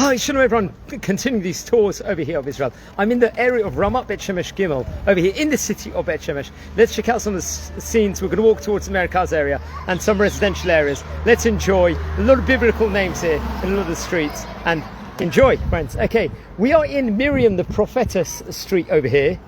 Hi, shalom everyone. Continuing these tours over here of Israel. I'm in the area of Ramat Shemesh Gimmel, over here in the city of Shemesh. Let's check out some of the scenes. We're going to walk towards the Merkaz area and some residential areas. Let's enjoy a lot of biblical names here in a lot of the streets and enjoy, friends. Okay, we are in Miriam the Prophetess street over here.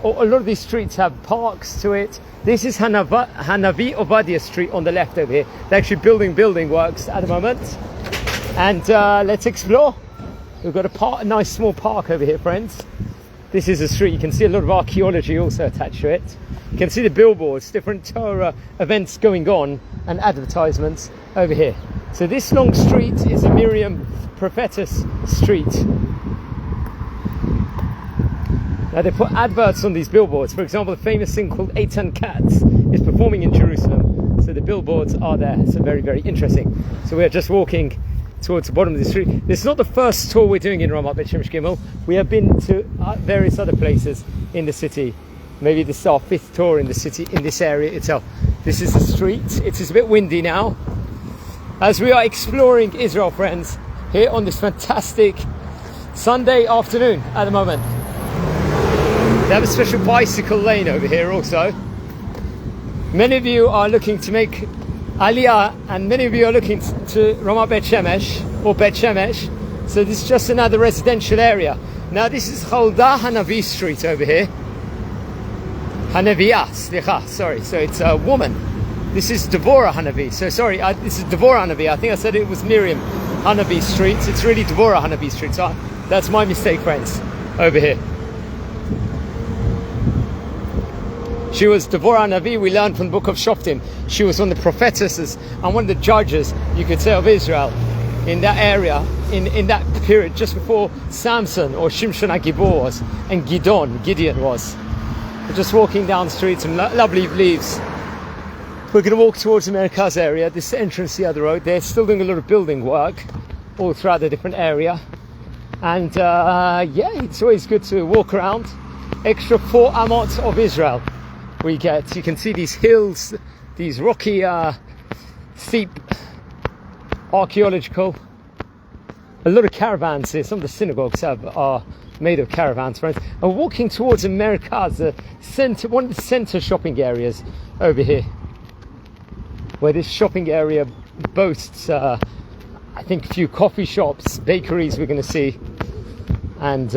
A lot of these streets have parks to it. This is Hanavi Ovadia street on the left over here. They're actually building works at the moment. And let's explore. We've got a nice small park over here, friends. This is a street. You can see a lot of archaeology also attached to it. You can see the billboards, different Torah events going on and advertisements over here. So this long street is a Miriam Prophetess street. Now they put adverts on these billboards. For example, a famous thing called Eitan Katz is performing in Jerusalem. So the billboards are there. So very, very interesting. So we're just walking towards the bottom of the street. This is not the first tour we're doing in Ramat Shemesh Gimmel. We have been to various other places in the city. Maybe this is our fifth tour in the city, in this area itself. This is the street. It is a bit windy now. As we are exploring Israel, friends, here on this fantastic Sunday afternoon at the moment. They have a special bicycle lane over here also. Many of you are looking to make Aliyah, and many of you are looking to Ramat Shemesh or Bet Shemesh. So this is just another residential area. Now this is Chalda Hanavi Street over here. Hanaviyah, slicha, sorry. So it's a woman. This is Devorah Hanavi. So sorry, this is Devorah Hanavi. I think I said it was Miriam Hanavi Street. It's really Devorah Hanavi Street. So that's my mistake, friends, over here. She was Devorah Navi. We learned from the book of Shoftim. She was one of the prophetesses and one of the judges, you could say, of Israel in that area, in that period, just before Samson or Shimshon HaGibor was, and Gideon was. We're just walking down the street, some lovely leaves. We're going to walk towards the Merkaz area, this entrance the other road. They're still doing a lot of building work all throughout the different area. And yeah, it's always good to walk around. Extra 4 amot of Israel. You can see these hills, these rocky, steep, archaeological. A lot of caravans here. Some of the synagogues are made of caravans, friends. And we're walking towards the Merkaz, one of the center shopping areas over here, where this shopping area boasts, I think, a few coffee shops, bakeries we're going to see, and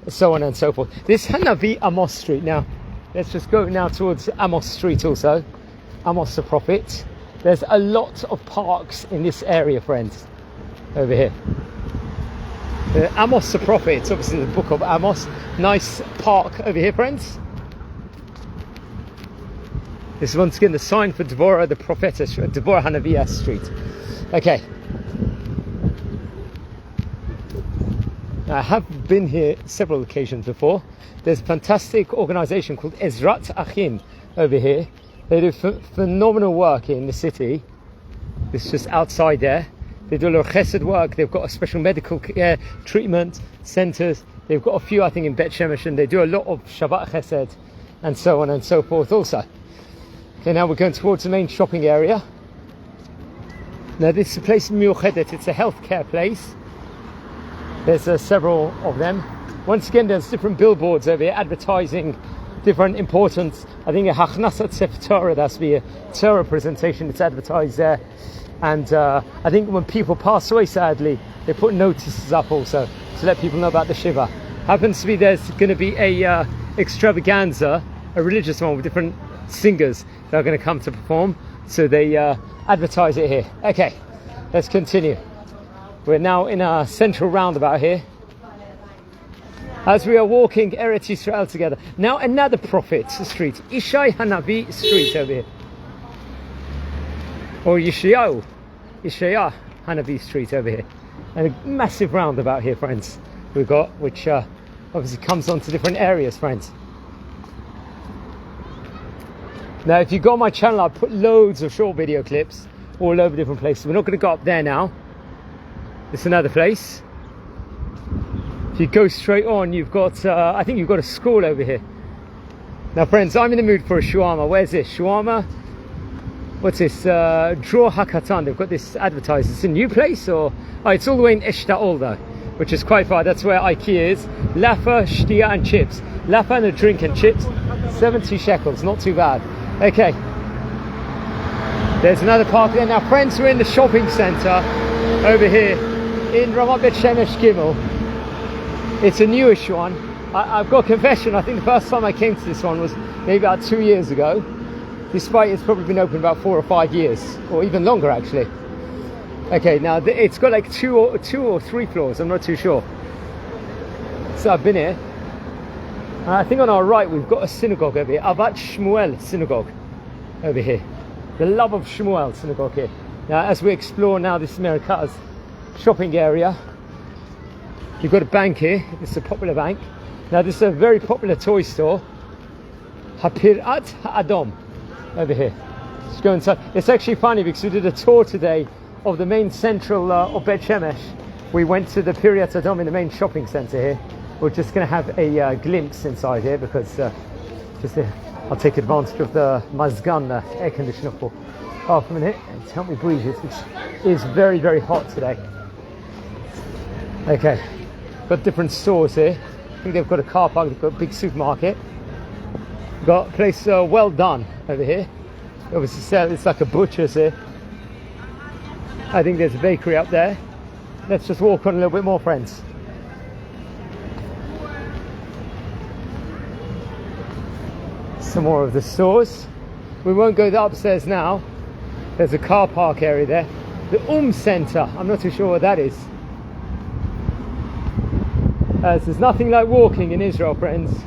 so on and so forth. This Hanavi Amos Street now. Let's just go now towards Amos Street also. Amos the Prophet. There's a lot of parks in this area, friends, over here. Amos the Prophet, it's obviously the book of Amos. Nice park over here, friends. This is once again the sign for Devorah the Prophetess, Devorah Hanaviyah Street. Okay. I have been here several occasions before. There's a fantastic organisation called Ezrat Achim over here. They do phenomenal work in the city. It's just outside there. They do a lot of chesed work. They've got a special medical care treatment centres. They've got a few, I think, in Bet Shemesh, and they do a lot of Shabbat chesed and so on and so forth also. Okay, now we're going towards the main shopping area. Now this is a place in Miuchedet. It's a healthcare place. There's several of them. Once again, there's different billboards over here advertising different important, I think a Hachnasat Sefer Torah, that's be a Torah presentation, it's advertised there. And I think when people pass away, sadly, they put notices up also to let people know about the Shiva. Happens to be there's going to be a extravaganza, a religious one with different singers that are going to come to perform. So they advertise it here. Okay, let's continue. We're now in a central roundabout here, as we are walking Eretz Yisrael together. Now another prophet street, Ishai Hanavi Street over here, or Yeshayah Hanavi Street over here, and a massive roundabout here, friends. We've got, which obviously comes onto different areas, friends. Now, if you go on my channel, I put loads of short video clips all over different places. We're not going to go up there now. It's another place. If you go straight on, you've got, I think you've got a school over here. Now, friends, I'm in the mood for a shawarma. Where's this? Shawarma what's this? Draw Hakatan. They've got this advertised. It's a new place, or it's all the way in Eshtaol though, which is quite far. That's where IKEA is. Lafa, shtia and chips. Lafa and a drink and chips. 70 shekels, not too bad. Okay. There's another park there. Now friends, we're in the shopping centre over here in Ramat Shemesh Gimmel. It's a newish one. I've got a confession. I think the first time I came to this one was maybe about 2 years ago, despite it's probably been open about 4 or 5 years, or even longer actually. Okay, now it's got like two or three floors, I'm not too sure. So I've been here, and I think on our right we've got a synagogue over here, Avat Shmuel synagogue over here. The Love of Shmuel synagogue here. Now as we explore now this Merkaz shopping area, you've got a bank here. It's a popular bank. Now this is a very popular toy store, Hapirat Ha'adom, over here. Let's go inside. It's actually funny because we did a tour today of the main central of Bet Shemesh. We went to the Pirat Adom in the main shopping centre here. We're just going to have a glimpse inside here because I'll take advantage of the Mazgan air conditioner for half a minute and help me breathe it, which is very, very hot today. Okay, got different stores here. I think they've got a car park, they've got a big supermarket. Got a place well done over here. Obviously it's like a butcher's here. I think there's a bakery up there. Let's just walk on a little bit more, friends. Some more of the stores. We won't go upstairs now. There's a car park area there. The Center, I'm not too sure what that is. There's nothing like walking in Israel, friends.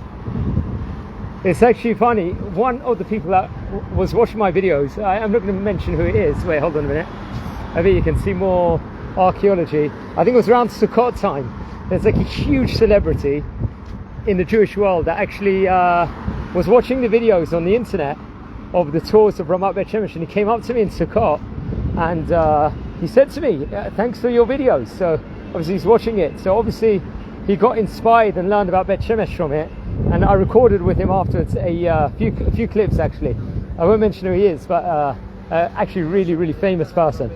It's actually funny. One of the people that was watching my videos, I'm not going to mention who it is. Wait, hold on a minute. I think you can see more archaeology. I think it was around Sukkot time. There's like a huge celebrity in the Jewish world that actually was watching the videos on the internet of the tours of Ramat Bet Shemesh, and he came up to me in Sukkot and he said to me, thanks for your videos. So obviously he's watching it. So obviously he got inspired and learned about Bet Shemesh from it. And I recorded with him afterwards a few clips actually. I won't mention who he is, but actually really famous person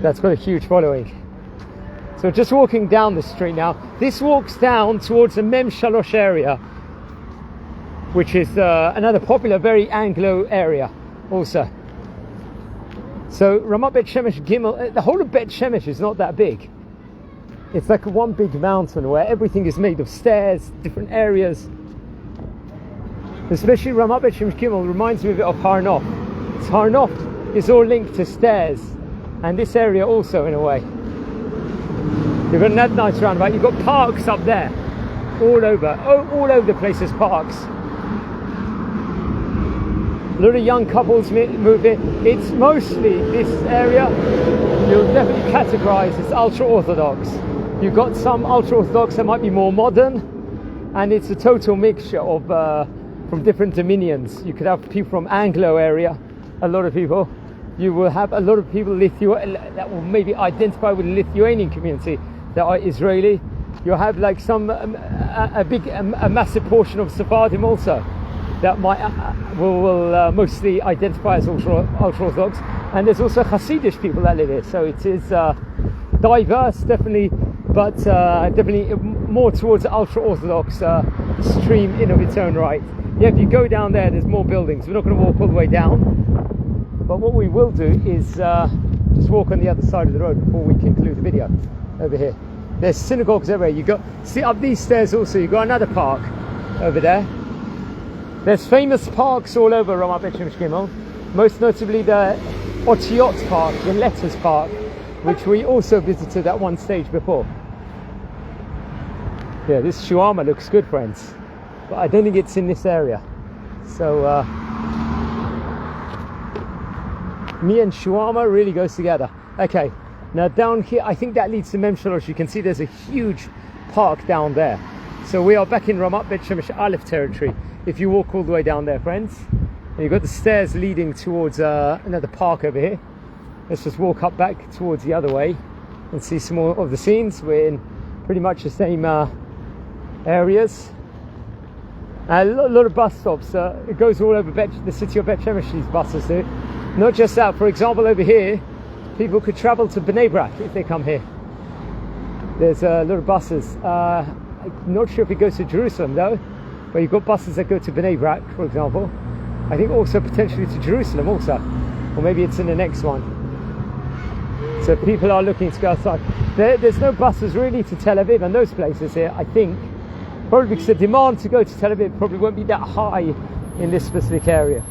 that's got a huge following. So just walking down the street now. This walks down towards the Mem Shalosh area, which is another popular, very Anglo area also. So Ramat Bet Shemesh Gimmel, the whole of Bet Shemesh is not that big. It's like one big mountain where everything is made of stairs, different areas. Especially Ramat Bet Shemesh Gimmel reminds me a bit of Har Nof. Har Nof is all linked to stairs, and this area also in a way. You've got another nice roundabout. You've got parks up there, all over the place there's parks. A lot of young couples move in. It's mostly this area, you'll definitely categorize as ultra-Orthodox. You've got some ultra-Orthodox that might be more modern, and it's a total mixture of from different dominions. You could have people from Anglo area, a lot of people. You will have a lot of people that will maybe identify with the Lithuanian community that are Israeli. You'll have like some a massive portion of Sephardim also that will mostly identify as ultra-Orthodox, and there's also Hasidic people that live here. So it is diverse, definitely, but definitely more towards the ultra-Orthodox stream in of its own right. Yeah, if you go down there, there's more buildings. We're not going to walk all the way down, but what we will do is just walk on the other side of the road before we conclude the video. Over here, there's synagogues everywhere. See up these stairs also. You got another park over there. There's famous parks all over Ramat Bet Shemesh Gimmel, most notably the Otiot Park, the Letters Park, which we also visited at one stage before. Yeah, this shawarma looks good, friends, but I don't think it's in this area. So me and shawarma really goes together. Okay, now down here, I think that leads to Mem Shalosh. You can see there's a huge park down there. So we are back in Ramat Bet Shemesh Aleph territory. If you walk all the way down there, friends, and you've got the stairs leading towards another park over here. Let's just walk up back towards the other way and see some more of the scenes. We're in pretty much the same areas. A lot of bus stops. It goes all over the city of Bet Shemesh, these buses do. Not just that, for example, over here, people could travel to Bnei Brak if they come here. There's a lot of buses. I'm not sure if it goes to Jerusalem though, but you've got buses that go to Bnei Brak, for example. I think also potentially to Jerusalem also, or maybe it's in the next one. So people are looking to go outside. There's no buses really to Tel Aviv and those places here, I think, probably because the demand to go to Tel Aviv probably won't be that high in this specific area.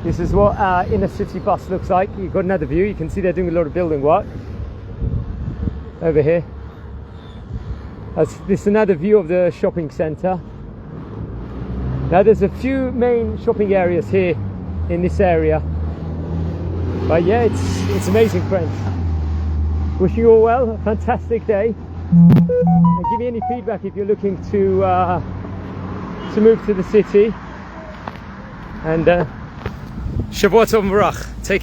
This is what inner city bus looks like. You've got another view. You can see they're doing a lot of building work over here. This is another view of the shopping centre. Now there's a few main shopping areas here in this area. But yeah, it's amazing, friends. Wishing you all well, a fantastic day. And give me any feedback if you're looking to move to the city. And Shavua Tov Mevorach. Take care.